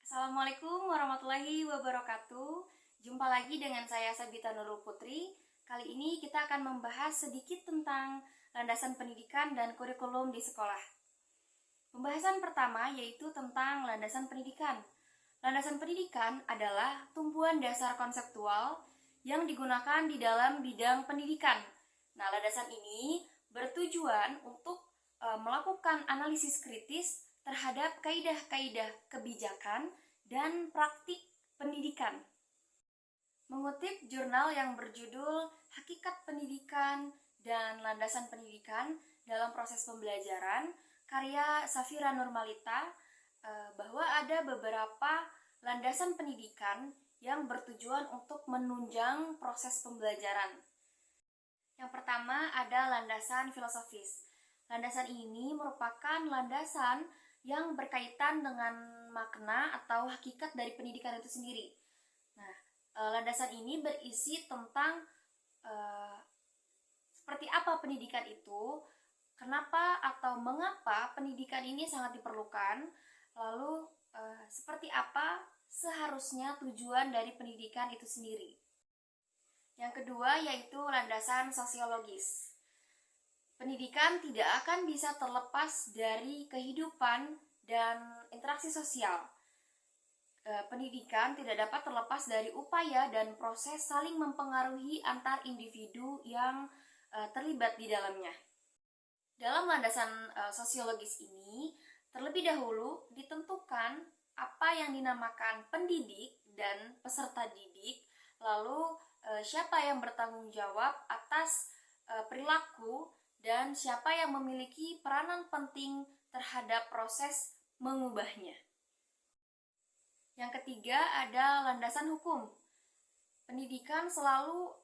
Assalamualaikum warahmatullahi wabarakatuh. Jumpa lagi dengan saya Sabita Nurul Putri. Kali ini kita akan membahas sedikit tentang landasan pendidikan dan kurikulum di sekolah. Pembahasan pertama yaitu tentang landasan pendidikan. Landasan pendidikan adalah tumpuan dasar konseptual yang digunakan di dalam bidang pendidikan. Nah, landasan ini bertujuan untuk melakukan analisis kritis terhadap kaidah-kaidah kebijakan dan praktik pendidikan. Mengutip jurnal yang berjudul Hakikat Pendidikan dan Landasan Pendidikan dalam Proses Pembelajaran, karya Safira Nurmalita, bahwa ada beberapa landasan pendidikan yang bertujuan untuk menunjang proses pembelajaran. Yang pertama ada landasan filosofis. Landasan ini merupakan landasan yang berkaitan dengan makna atau hakikat dari pendidikan itu sendiri. Nah, landasan ini berisi tentang seperti apa pendidikan itu, kenapa atau mengapa pendidikan ini sangat diperlukan, lalu seperti apa seharusnya tujuan dari pendidikan itu sendiri. Yang kedua yaitu landasan sosiologis. Pendidikan tidak akan bisa terlepas dari kehidupan dan interaksi sosial. Pendidikan tidak dapat terlepas dari upaya dan proses saling mempengaruhi antar individu yang terlibat di dalamnya. Dalam landasan sosiologis ini, terlebih dahulu ditentukan apa yang dinamakan pendidik dan peserta didik, lalu siapa yang bertanggung jawab atas perilaku dan siapa yang memiliki peranan penting terhadap proses mengubahnya. Yang ketiga ada landasan hukum. Pendidikan selalu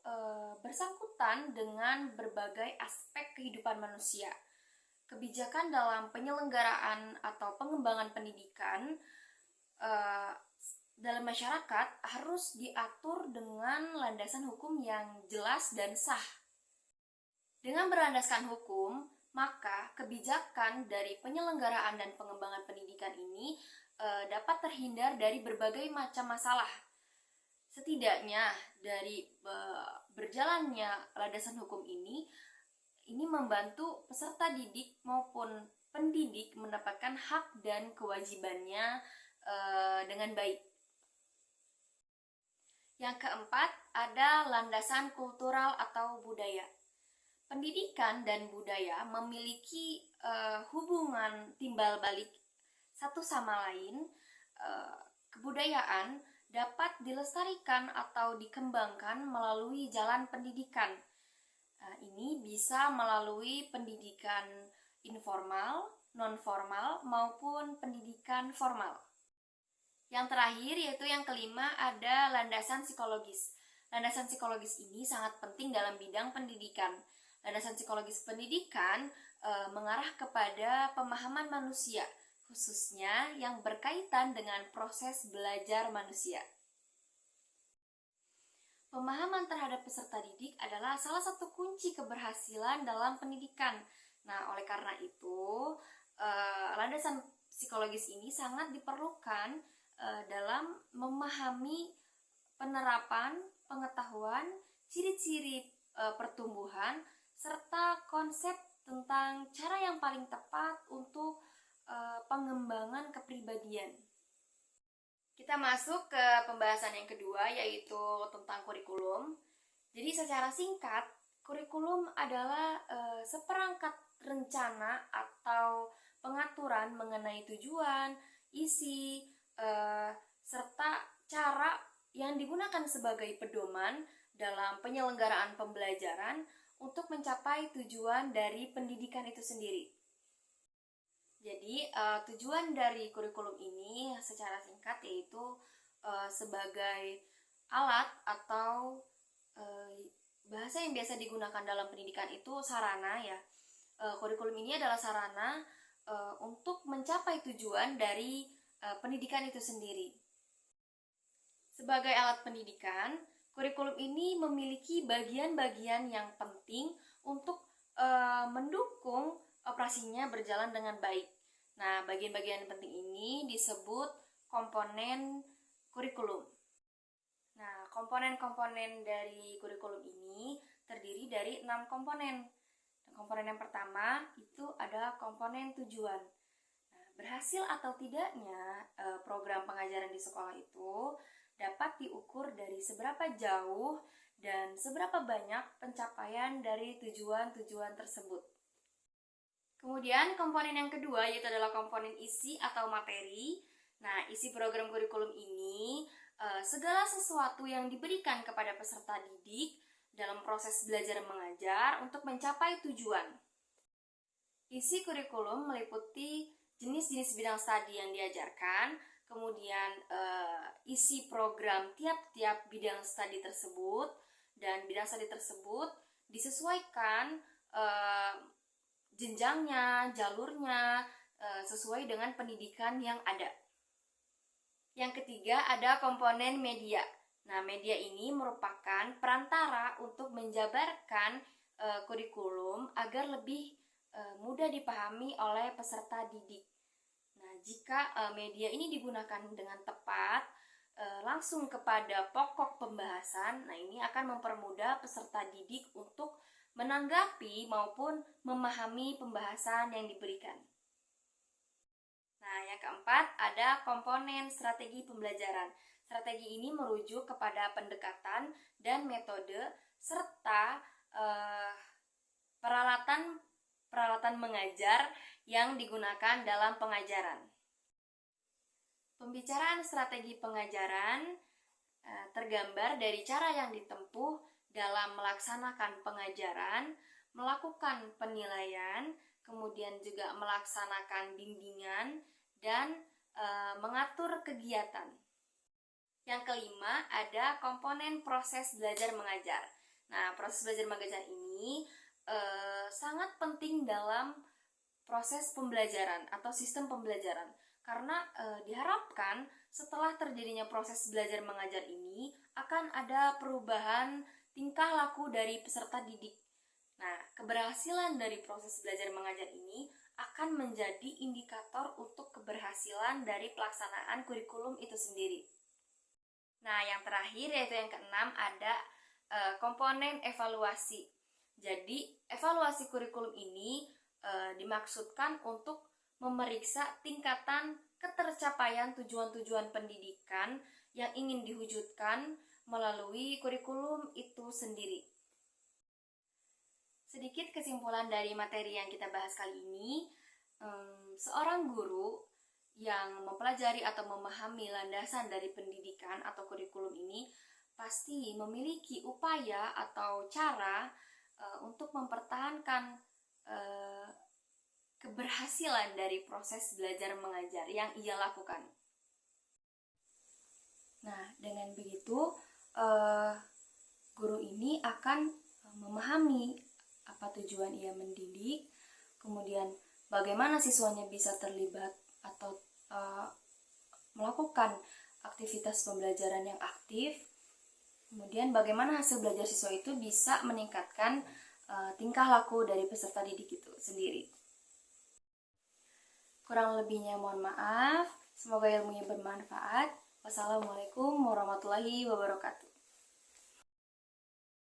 bersangkutan dengan berbagai aspek kehidupan manusia. Kebijakan dalam penyelenggaraan atau pengembangan pendidikan dalam masyarakat harus diatur dengan landasan hukum yang jelas dan sah. Dengan berlandaskan hukum, maka kebijakan dari penyelenggaraan dan pengembangan pendidikan ini dapat terhindar dari berbagai macam masalah. Setidaknya dari berjalannya landasan hukum ini membantu peserta didik maupun pendidik mendapatkan hak dan kewajibannya dengan baik. Yang keempat ada landasan kultural atau budaya. Pendidikan dan budaya memiliki hubungan timbal balik satu sama lain. Kebudayaan dapat dilestarikan atau dikembangkan melalui jalan pendidikan. Ini bisa melalui pendidikan informal, non-formal, maupun pendidikan formal. Yang terakhir yaitu yang kelima ada landasan psikologis. Landasan psikologis ini sangat penting dalam bidang pendidikan. Landasan psikologis pendidikan mengarah kepada pemahaman manusia, khususnya yang berkaitan dengan proses belajar manusia. Pemahaman terhadap peserta didik adalah salah satu kunci keberhasilan dalam pendidikan. Nah, oleh karena itu, landasan psikologis ini sangat diperlukan dalam memahami penerapan, pengetahuan, ciri-ciri pertumbuhan, serta konsep tentang cara yang paling tepat untuk pengembangan kepribadian. Kita masuk ke pembahasan yang kedua yaitu tentang kurikulum. Jadi secara singkat, kurikulum adalah seperangkat rencana atau pengaturan mengenai tujuan, isi, serta cara yang digunakan sebagai pedoman dalam penyelenggaraan pembelajaran untuk mencapai tujuan dari pendidikan itu sendiri. Jadi, tujuan dari kurikulum ini secara singkat yaitu sebagai alat atau bahasa yang biasa digunakan dalam pendidikan itu sarana ya. Kurikulum ini adalah sarana untuk mencapai tujuan dari pendidikan itu sendiri. Sebagai alat pendidikan, kurikulum ini memiliki bagian-bagian yang penting untuk mendukung operasinya berjalan dengan baik. Nah, bagian-bagian penting ini disebut komponen kurikulum. Nah, komponen-komponen dari kurikulum ini terdiri dari 6 komponen. Komponen yang pertama itu ada komponen tujuan. Nah, berhasil atau tidaknya program pengajaran di sekolah itu dapat diukur dari seberapa jauh dan seberapa banyak pencapaian dari tujuan-tujuan tersebut. Kemudian komponen yang kedua yaitu adalah komponen isi atau materi. Nah, isi program kurikulum ini segala sesuatu yang diberikan kepada peserta didik dalam proses belajar mengajar untuk mencapai tujuan. Isi kurikulum meliputi jenis-jenis bidang studi yang diajarkan, kemudian isi program tiap-tiap bidang studi tersebut, dan bidang studi tersebut disesuaikan jenjangnya, jalurnya, sesuai dengan pendidikan yang ada. Yang ketiga ada komponen media. Nah, media ini merupakan perantara untuk menjabarkan kurikulum agar lebih mudah dipahami oleh peserta didik. Nah, jika media ini digunakan dengan tepat, langsung kepada pokok pembahasan, nah ini akan mempermudah peserta didik untuk menanggapi maupun memahami pembahasan yang diberikan. Nah, yang keempat ada komponen strategi pembelajaran. Strategi ini merujuk kepada pendekatan dan metode serta peralatan mengajar yang digunakan dalam pengajaran. Pembicaraan strategi pengajaran tergambar dari cara yang ditempuh dalam melaksanakan pengajaran, melakukan penilaian, kemudian juga melaksanakan bimbingan, dan mengatur kegiatan. Yang kelima ada komponen proses belajar mengajar. Nah, proses belajar mengajar ini sangat penting dalam proses pembelajaran atau sistem pembelajaran, karena diharapkan setelah terjadinya proses belajar mengajar ini akan ada perubahan tingkah laku dari peserta didik. Nah, keberhasilan dari proses belajar mengajar ini akan menjadi indikator untuk keberhasilan dari pelaksanaan kurikulum itu sendiri. Nah, yang terakhir yaitu yang keenam ada komponen evaluasi. Jadi, evaluasi kurikulum ini dimaksudkan untuk memeriksa tingkatan ketercapaian tujuan-tujuan pendidikan yang ingin diwujudkan melalui kurikulum itu sendiri. Sedikit kesimpulan dari materi yang kita bahas kali ini, seorang guru yang mempelajari atau memahami landasan dari pendidikan atau kurikulum ini pasti memiliki upaya atau cara untuk mempertahankan keberhasilan dari proses belajar mengajar yang ia lakukan. Nah, dengan begitu guru ini akan memahami apa tujuan ia mendidik, kemudian bagaimana siswanya bisa terlibat atau melakukan aktivitas pembelajaran yang aktif, kemudian bagaimana hasil belajar siswa itu bisa meningkatkan tingkah laku dari peserta didik itu sendiri. Kurang lebihnya mohon maaf, semoga ilmunya bermanfaat. Wassalamualaikum warahmatullahi wabarakatuh.